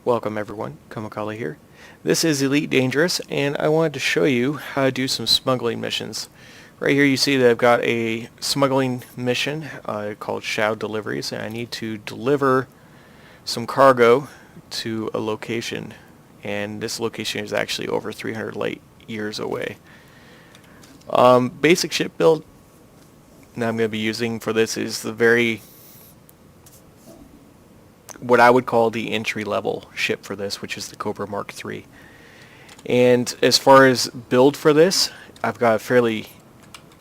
Welcome everyone, Kamakala here. This is Elite Dangerous, and I wanted to show you how to do some smuggling missions. Right here you see that I've got a smuggling mission called Shadow Deliveries, and I need to deliver some cargo to a location, and this location is actually over 300 light years away. Basic ship build that I'm going to be using for this is what I would call the entry-level ship for this, which is the Cobra Mark III. And as far as build for this, I've got a fairly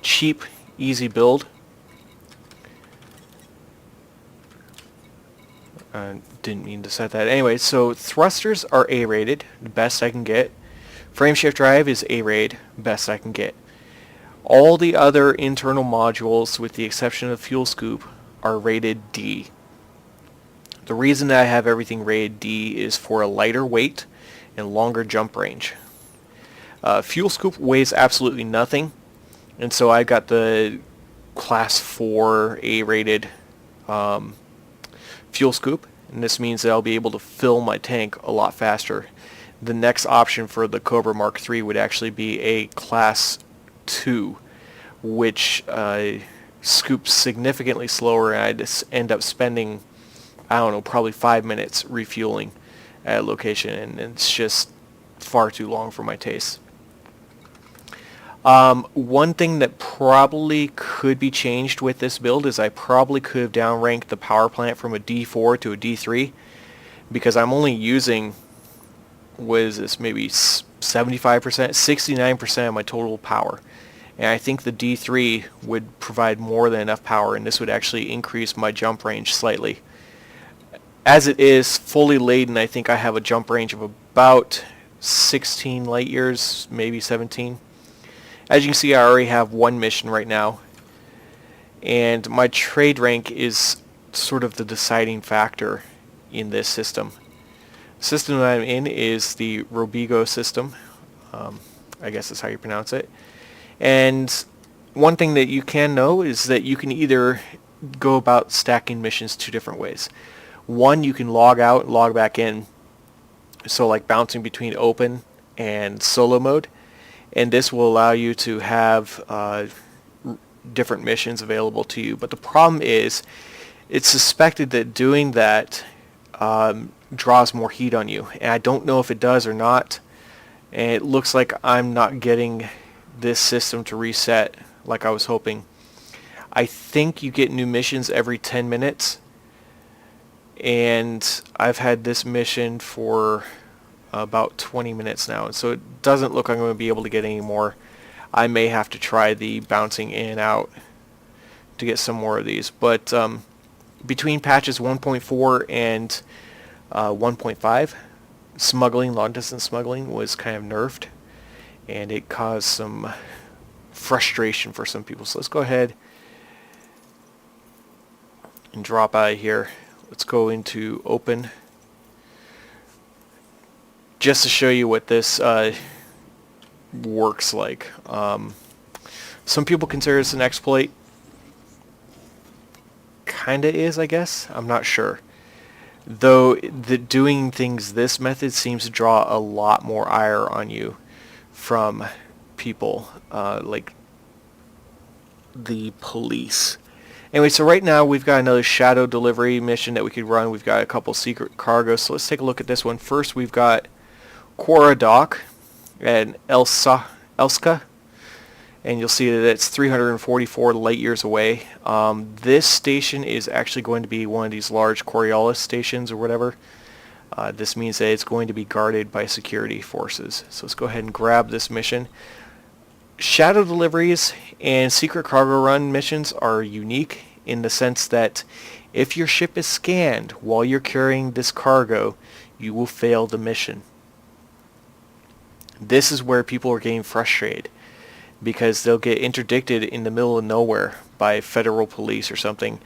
cheap, easy build. Didn't mean to set that. Anyway, so thrusters are A-rated, the best I can get. Frameshift drive is A-rated, best I can get. All the other internal modules, with the exception of fuel scoop, are rated D. The reason that I have everything rated D is for a lighter weight and longer jump range. Fuel scoop weighs absolutely nothing, and so I got the class 4 A-rated fuel scoop, and this means that I'll be able to fill my tank a lot faster. The next option for the Cobra Mark III would actually be a class 2, which scoops significantly slower, and I just end up spending, I don't know, probably 5 minutes refueling at a location, and it's just far too long for my taste. One thing that probably could be changed with this build is I probably could have downranked the power plant from a D4 to a D3, because I'm only using, what is this, maybe 75%, 69% of my total power. And I think the D3 would provide more than enough power, and this would actually increase my jump range slightly. As it is fully laden, I think I have a jump range of about 16 light years, maybe 17. As you can see, I already have one mission right now, and my trade rank is sort of the deciding factor in this system. The system that I'm in is the Robigo system. I guess that's how you pronounce it. And one thing that you can know is that you can either go about stacking missions two different ways. One, you can log out and log back in, so like bouncing between open and solo mode, and this will allow you to have different missions available to you. But the problem is, it's suspected that doing that draws more heat on you, and I don't know if it does or not, and it looks like I'm not getting this system to reset like I was hoping. I think you get new missions every 10 minutes, and I've had this mission for about 20 minutes now, so it doesn't look like I'm going to be able to get any more. I may have to try the bouncing in and out to get some more of these, but between patches 1.4 and 1.5, smuggling, long distance smuggling, was kind of nerfed, and it caused some frustration for some people. So let's go ahead and drop out of here. Let's go into open, just to show you what this works like. Some people consider this an exploit. Kinda is, I guess. I'm not sure. Though doing things this method seems to draw a lot more ire on you from people like the police. Anyway, so right now we've got another shadow delivery mission that we could run. We've got a couple secret cargoes, so let's take a look at this one. First, we've got Quora Dock and Elska, and you'll see that it's 344 light years away. This station is actually going to be one of these large Coriolis stations or whatever. This means that it's going to be guarded by security forces. So let's go ahead and grab this mission. Shadow deliveries and secret cargo run missions are unique in the sense that if your ship is scanned while you're carrying this cargo, you will fail the mission. This is where people are getting frustrated, because they'll get interdicted in the middle of nowhere by federal police or something,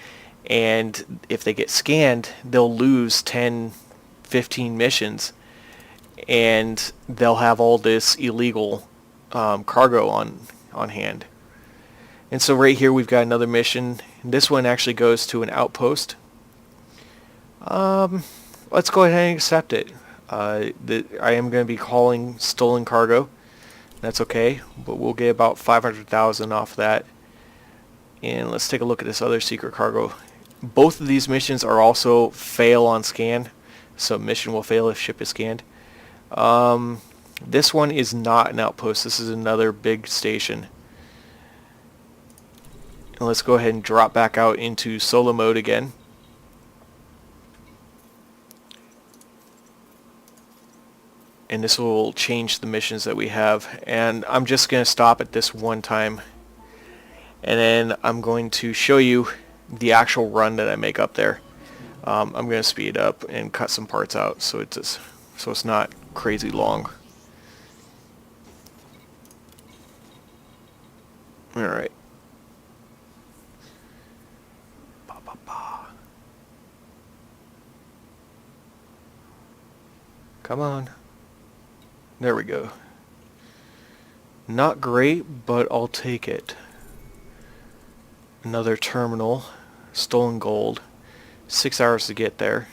and if they get scanned, they'll lose 10, 15 missions, and they'll have all this illegal cargo on hand. And so right here we've got another mission. This one actually goes to an outpost. Let's go ahead and accept it. I am going to be calling stolen cargo. That's okay, but we'll get about 500,000 off that. And let's take a look at this other secret cargo. Both of these missions are also fail on scan, so mission will fail if ship is scanned. This one is not an outpost. This is another big station. And let's go ahead and drop back out into solo mode again. And this will change the missions that we have. And I'm just going to stop at this one time. And then I'm going to show you the actual run that I make up there. I'm going to speed up and cut some parts out so it's not crazy long. All right. Come on. There we go. Not great, but I'll take it. Another terminal. Stolen gold. 6 hours to get there.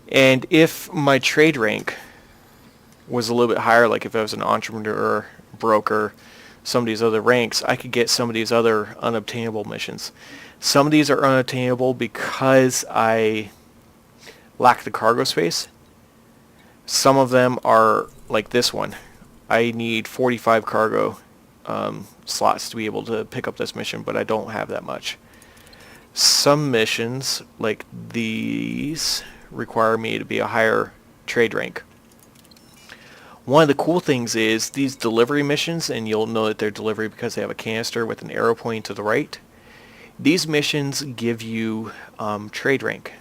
And if my trade rank was a little bit higher, like if I was an entrepreneur, broker, some of these other ranks, I could get some of these other unobtainable missions. Some of these are unobtainable because I lack the cargo space. Some of them are like this one. I need 45 cargo slots to be able to pick up this mission, but I don't have that much. Some missions, like these, require me to be a higher trade rank. One of the cool things is these delivery missions, and you'll know that they're delivery because they have a canister with an arrow pointing to the right. These missions give you trade rank.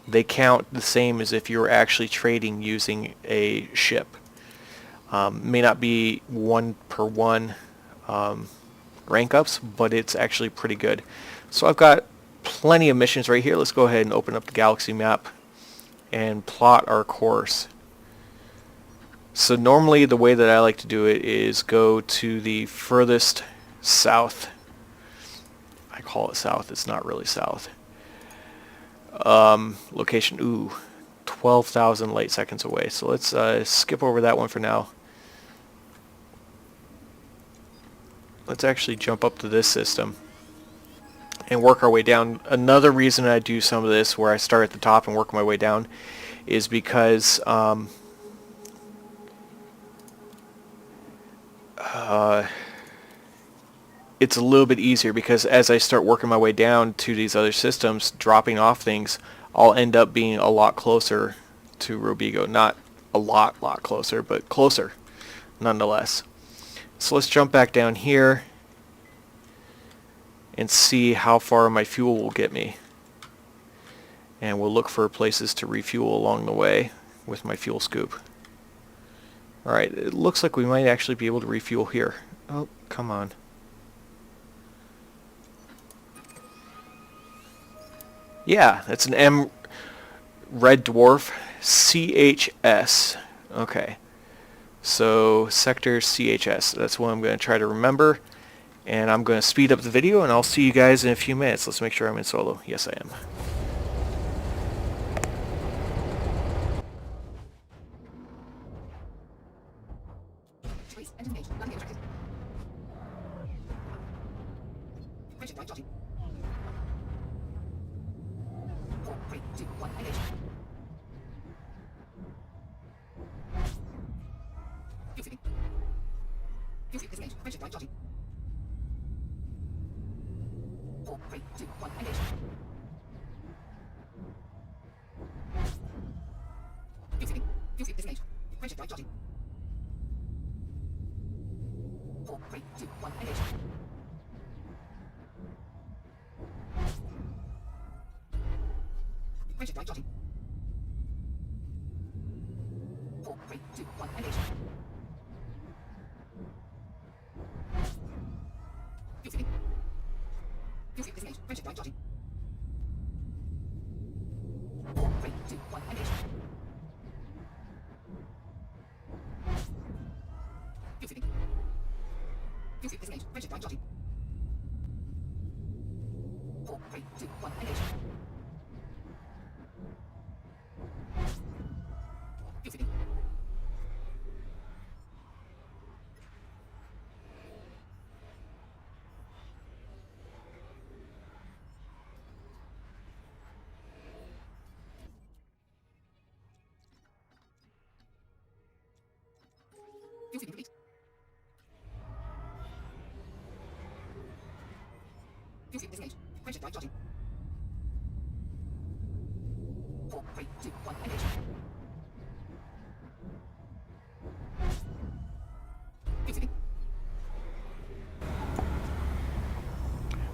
They count the same as if you were actually trading using a ship. May not be 1-per-1 rank ups, but it's actually pretty good. So I've got plenty of missions right here. Let's go ahead and open up the galaxy map and plot our course. So normally the way that I like to do it is go to the furthest south. I call it south, it's not really south. Location, 12,000 light seconds away. So let's skip over that one for now. Let's actually jump up to this system and work our way down. Another reason I do some of this where I start at the top and work my way down is because it's a little bit easier, because as I start working my way down to these other systems, dropping off things, I'll end up being a lot closer to Robigo. Not a lot closer, but closer nonetheless. So let's jump back down here and see how far my fuel will get me. And we'll look for places to refuel along the way with my fuel scoop. Alright, it looks like we might actually be able to refuel here. Oh, come on. Yeah, that's an M Red Dwarf CHS. Okay. So, sector CHS. That's what I'm going to try to remember. And I'm going to speed up the video, and I'll see you guys in a few minutes. Let's make sure I'm in solo. Yes, I am.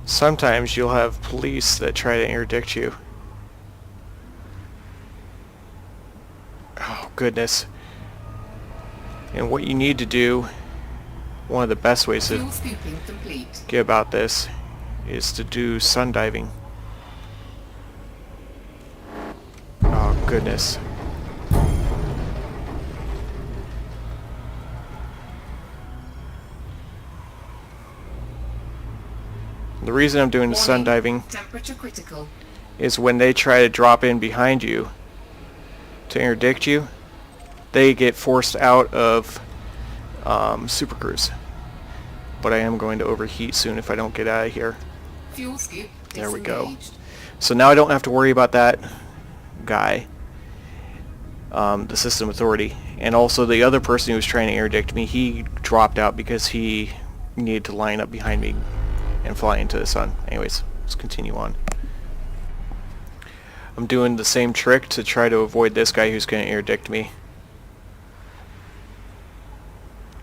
Sometimes you'll have police that try to interdict you. Oh, goodness. And what you need to do, one of the best ways to get about this, is to do sun diving. Oh, goodness. The reason I'm doing the sun diving is when they try to drop in behind you to interdict you, they get forced out of Super Cruise. But I am going to overheat soon if I don't get out of here. Fuel scoop There we go. disengaged. So now I don't have to worry about that guy, the system authority. And also the other person who was trying to interdict me, he dropped out because he needed to line up behind me and fly into the sun. Anyways, let's continue on. I'm doing the same trick to try to avoid this guy who's going to interdict me.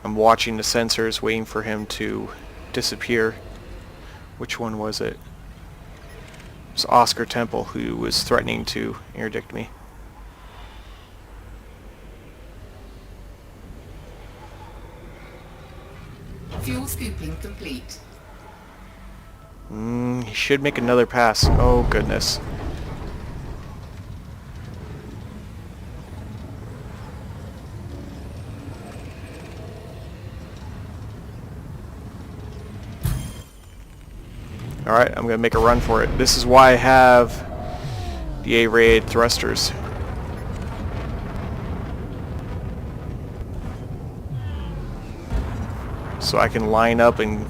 I'm watching the sensors, waiting for him to disappear. Which one was it? It was Oscar Temple who was threatening to interdict me. Fuel scooping complete. He should make another pass. Oh, goodness. Alright, I'm going to make a run for it. This is why I have the A-rated thrusters. So I can line up and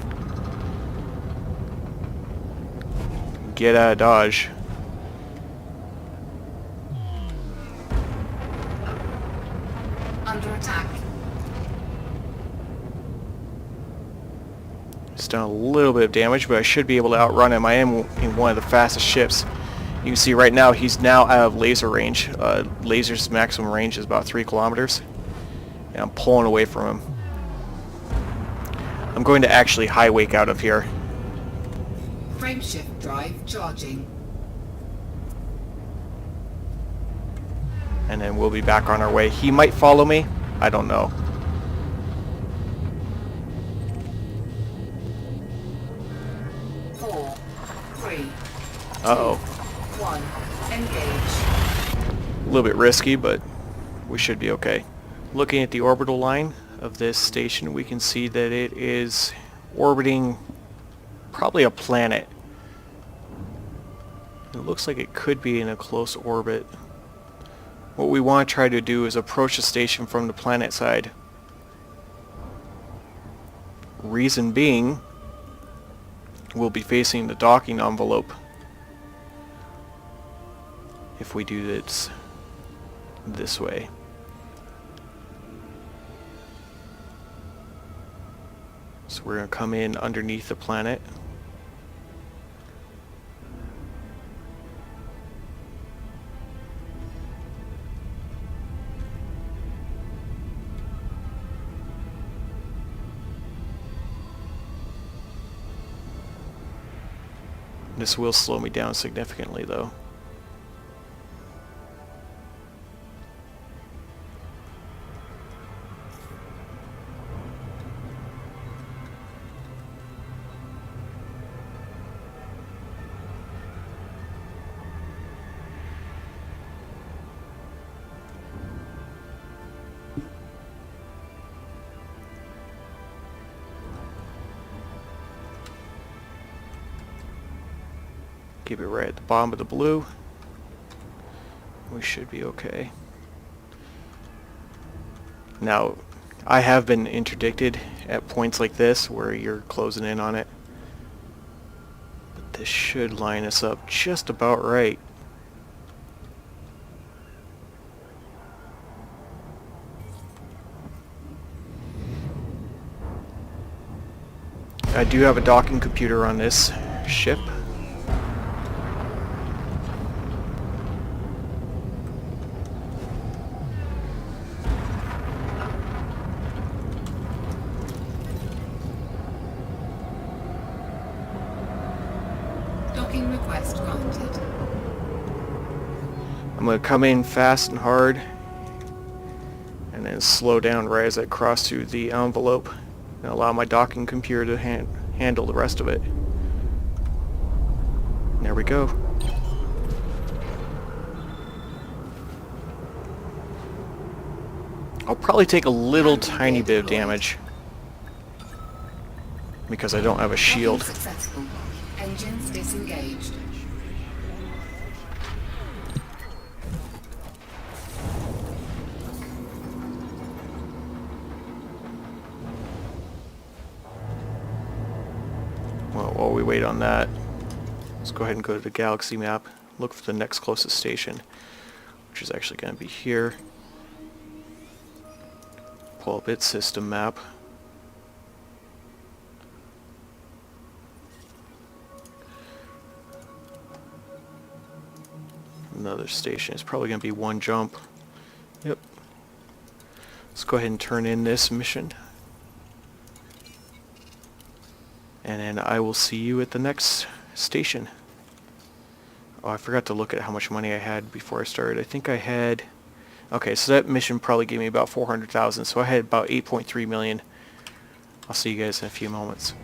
get out of Dodge. Under attack. It's done a little bit of damage, but I should be able to outrun him. I am in one of the fastest ships. You can see right now he's now out of laser range. Laser's maximum range is about 3 kilometers. And I'm pulling away from him. I'm going to actually high wake out of here. Frameshift drive charging. And then we'll be back on our way. He might follow me. I don't know. Four, three, Uh-oh. 1. Engage. A little bit risky, but we should be okay. Looking at the orbital line of this station, we can see that it is orbiting probably a planet. It looks like it could be in a close orbit. What we want to try to do is approach the station from the planet side. Reason being, we'll be facing the docking envelope if we do this way. So we're going to come in underneath the planet. This will slow me down significantly though. Keep it right at the bottom of the blue. We should be okay. Now, I have been interdicted at points like this where you're closing in on it. But this should line us up just about right. I do have a docking computer on this ship. I'm going to come in fast and hard and then slow down right as I cross through the envelope and allow my docking computer to handle the rest of it. There we go. I'll probably take a little tiny bit of damage because I don't have a shield. Successful. Engines disengaged. Well, while we wait on that, let's go ahead and go to the galaxy map, look for the next closest station, which is actually going to be here. Pull up its system map. Another station. It's probably going to be one jump. Yep. Let's go ahead and turn in this mission. And then I will see you at the next station. Oh, I forgot to look at how much money I had before I started. I think I had... Okay, so that mission probably gave me about 400,000, so I had about 8.3 million. I'll see you guys in a few moments.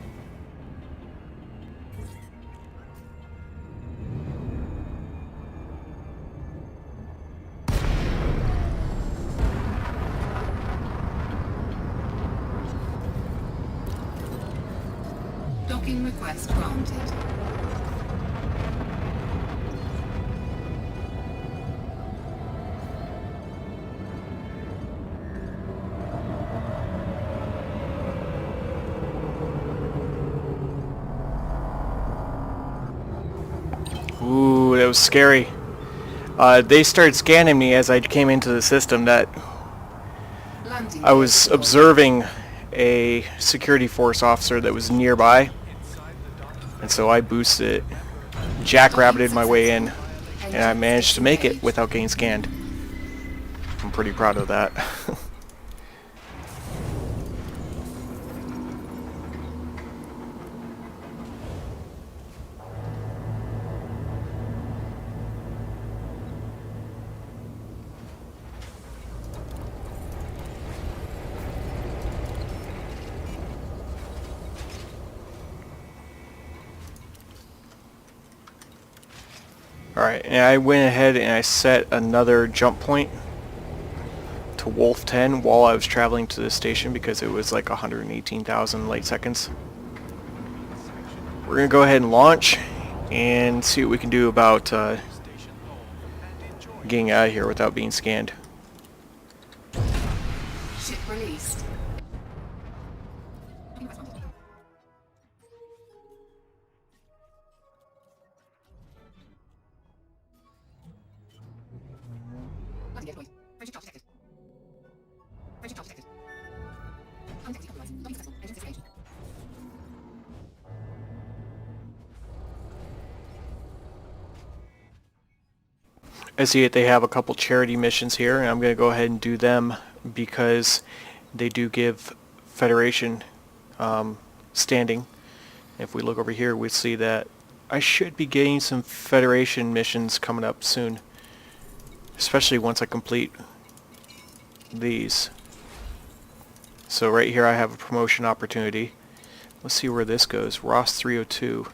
Docking request granted. Ooh, that was scary. They started scanning me as I came into the system. That Landing I was gear observing a security force officer that was nearby, and so I boosted it, jackrabbited my way in, and I managed to make it without getting scanned. I'm pretty proud of that. Alright, and I went ahead and I set another jump point to Wolf 10 while I was traveling to the station because it was like 118,000 light seconds. We're going to go ahead and launch and see what we can do about getting out of here without being scanned. ship released. Landing gear deployed. French charge detected. French charge detected. Undetected compromise. Docking successful. Engines disengaged. I see that they have a couple charity missions here, and I'm going to go ahead and do them because they do give Federation standing. If we look over here, we see that I should be getting some Federation missions coming up soon, especially once I complete these. So right here I have a promotion opportunity. Let's see where this goes. Ross 302.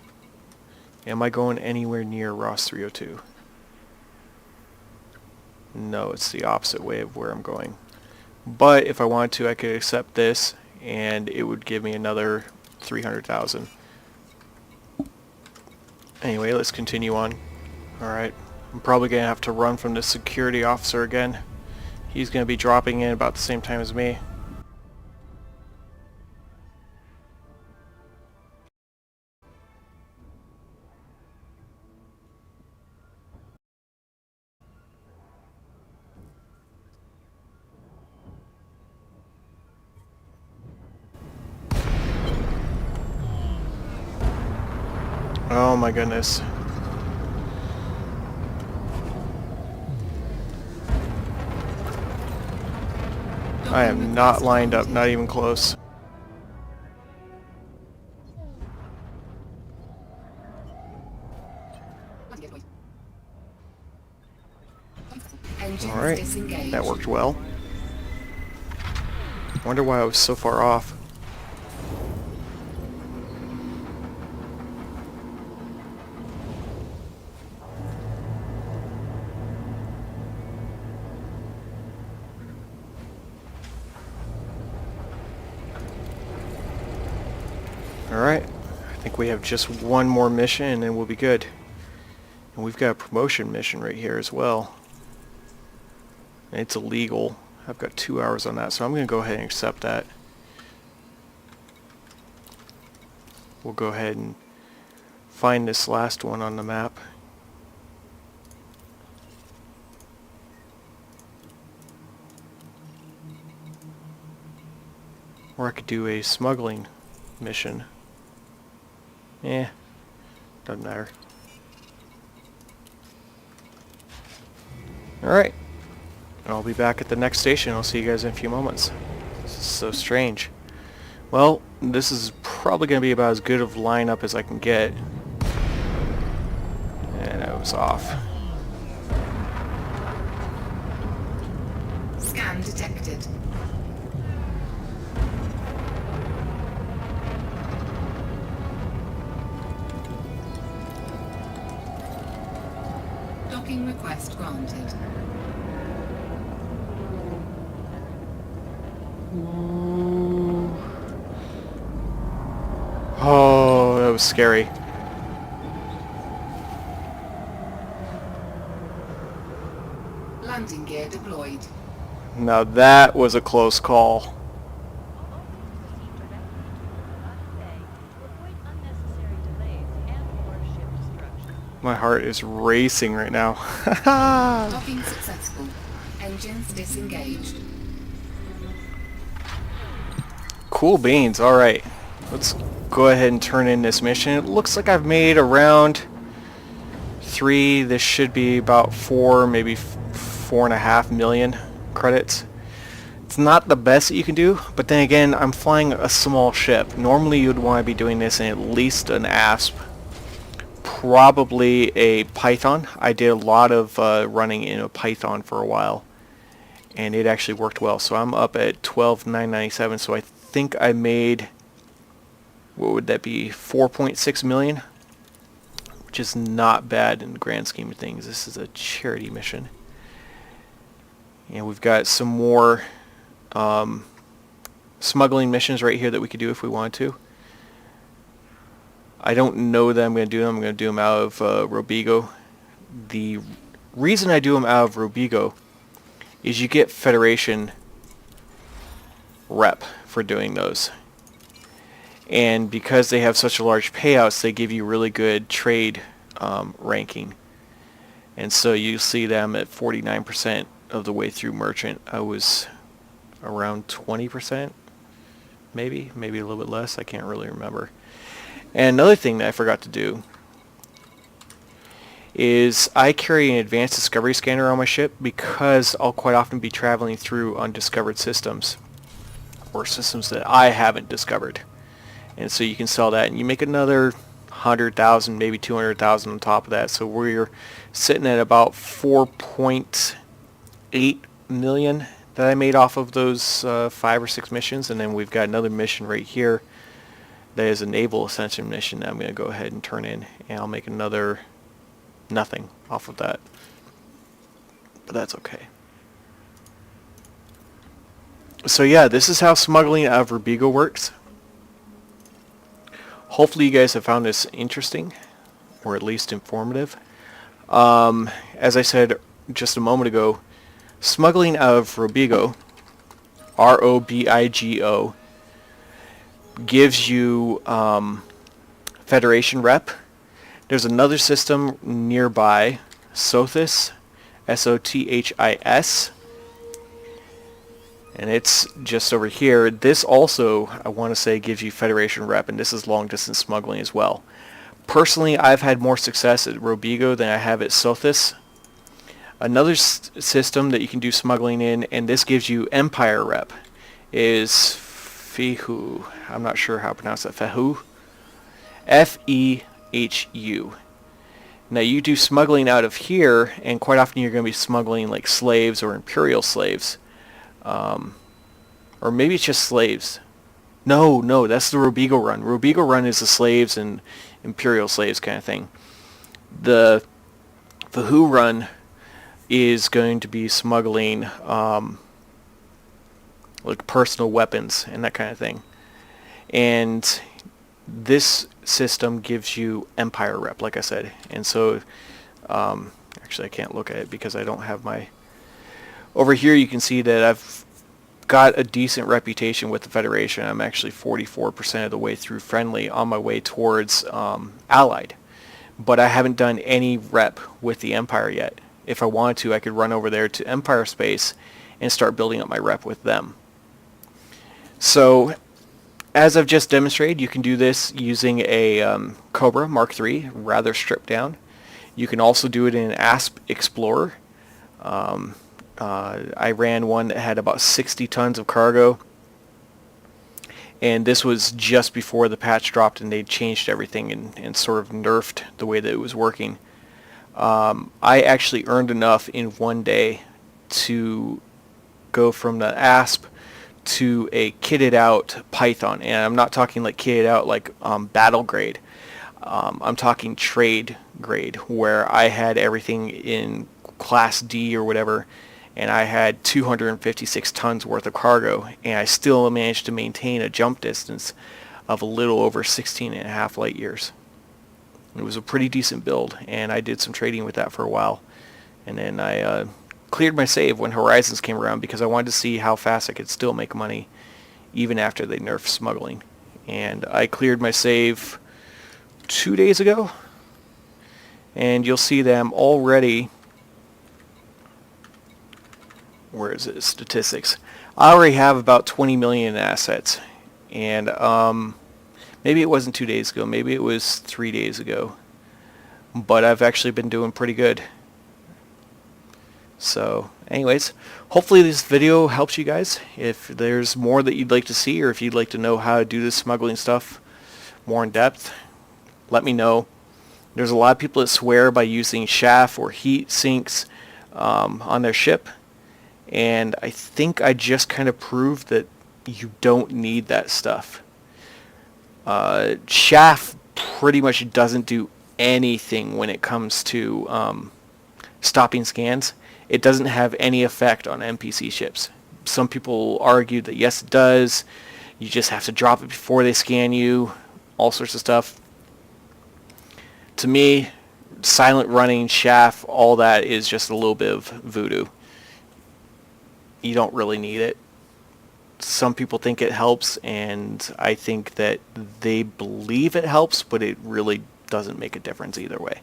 Am I going anywhere near Ross 302? No, it's the opposite way of where I'm going. But if I wanted to, I could accept this, and it would give me another 300,000. Anyway, let's continue on. Alright, I'm probably going to have to run from the security officer again. He's going to be dropping in about the same time as me. Oh my goodness. I am not lined up, not even close. Landing gear deployed. Docking Engines Alright, disengaged. that worked well. Wonder why I was so far off. Alright, I think we have just one more mission and then we'll be good. And we've got a promotion mission right here as well. And it's illegal. I've got 2 hours on that, so I'm going to go ahead and accept that. We'll go ahead and find this last one on the map. Or I could do a smuggling mission. Doesn't matter. Alright. I'll be back at the next station. I'll see you guys in a few moments. This is so strange. Well, this is probably going to be about as good of lineup as I can get. And I was off. Scan detected. Docking request granted. Oh, that was scary. Landing gear deployed. Now that was a close call. My heart is racing right now. Docking successful. Engines disengaged. Cool beans. Alright. Let's go ahead and turn in this mission. It looks like I've made around 3. This should be about 4, maybe 4.5 million credits. It's not the best that you can do, but then again, I'm flying a small ship. Normally you'd want to be doing this in at least an ASP. Probably a Python. I did a lot of running in a Python for a while, and it actually worked well. So I'm up at 12,997. So I think I made, what would that be, 4.6 million, which is not bad in the grand scheme of things. This is a charity mission, and we've got some more smuggling missions right here that we could do if we wanted to. I don't know that I'm going to do them. I'm going to do them out of Robigo. The reason I do them out of Robigo is you get Federation rep for doing those. And because they have such large payouts, they give you really good trade ranking. And so you see them at 49% of the way through merchant. I was around 20%, maybe a little bit less. I can't really remember. And another thing that I forgot to do is I carry an advanced discovery scanner on my ship because I'll quite often be traveling through undiscovered systems or systems that I haven't discovered. And so you can sell that and you make another 100,000, maybe 200,000 on top of that. So we're sitting at about 4.8 million that I made off of those 5 or 6 missions. And then we've got another mission right here that is a naval ascension mission that I'm going to go ahead and turn in, and I'll make another nothing off of that. But that's okay. So yeah, this is how smuggling out of Robigo works. Hopefully you guys have found this interesting, or at least informative. As I said just a moment ago, smuggling out of Robigo, R-O-B-I-G-O, gives you Federation rep. There's another system nearby, Sothis, S-O-T-H-I-S, and it's just over here. This also, I want to say, gives you Federation rep, and this is long distance smuggling as well. Personally, I've had more success at Robigo than I have at Sothis. Another system that you can do smuggling in, and this gives you Empire rep, is Fehu. I'm not sure how to pronounce that. Fehu. F-E-H-U. Now you do smuggling out of here, and quite often you're going to be smuggling like slaves or imperial slaves. Or maybe it's just slaves. No, no, that's the Robigo run. Robigo run is the slaves and imperial slaves kind of thing. The Who run is going to be smuggling like personal weapons and that kind of thing. And this system gives you Empire rep, like I said. And so, actually I can't look at it because I don't have my... Over here you can see that I've got a decent reputation with the Federation. I'm actually 44% of the way through friendly, on my way towards allied. But I haven't done any rep with the Empire yet. If I wanted to, I could run over there to Empire space and start building up my rep with them. So, as I've just demonstrated, you can do this using a Cobra Mark III, rather stripped down. You can also do it in an ASP Explorer. I ran one that had about 60 tons of cargo, and this was just before the patch dropped and they changed everything and sort of nerfed the way that it was working. I actually earned enough in one day to go from the ASP to a kitted out Python, and I'm not talking like kitted out like battle grade. I'm talking trade grade, where I had everything in class D or whatever, and I had 256 tons worth of cargo, and I still managed to maintain a jump distance of a little over 16 and a half light years. It was a pretty decent build, and I did some trading with that for a while, and then I cleared my save when Horizons came around because I wanted to see how fast I could still make money even after they nerfed smuggling. And I cleared my save 2 days ago, and you'll see that I'm already... Where is it? Statistics. I already have about 20 million in assets, and maybe it wasn't 2 days ago, maybe it was 3 days ago, but I've actually been doing pretty good. So anyways, hopefully this video helps you guys. If there's more that you'd like to see, or if you'd like to know how to do this smuggling stuff more in depth, let me know. There's a lot of people that swear by using chaff or heat sinks on their ship, and I think I just kind of proved that you don't need that stuff. Chaff pretty much doesn't do anything when it comes to stopping scans. It doesn't have any effect on NPC ships. Some people argue that yes it does, you just have to drop it before they scan you, all sorts of stuff. To me, silent running, chaff, all that is just a little bit of voodoo. You don't really need it. Some people think it helps, and I think that they believe it helps, but it really doesn't make a difference either way.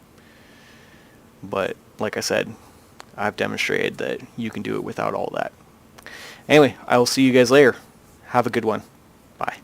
But like I said, I've demonstrated that you can do it without all that. Anyway, I will see you guys later. Have a good one. Bye.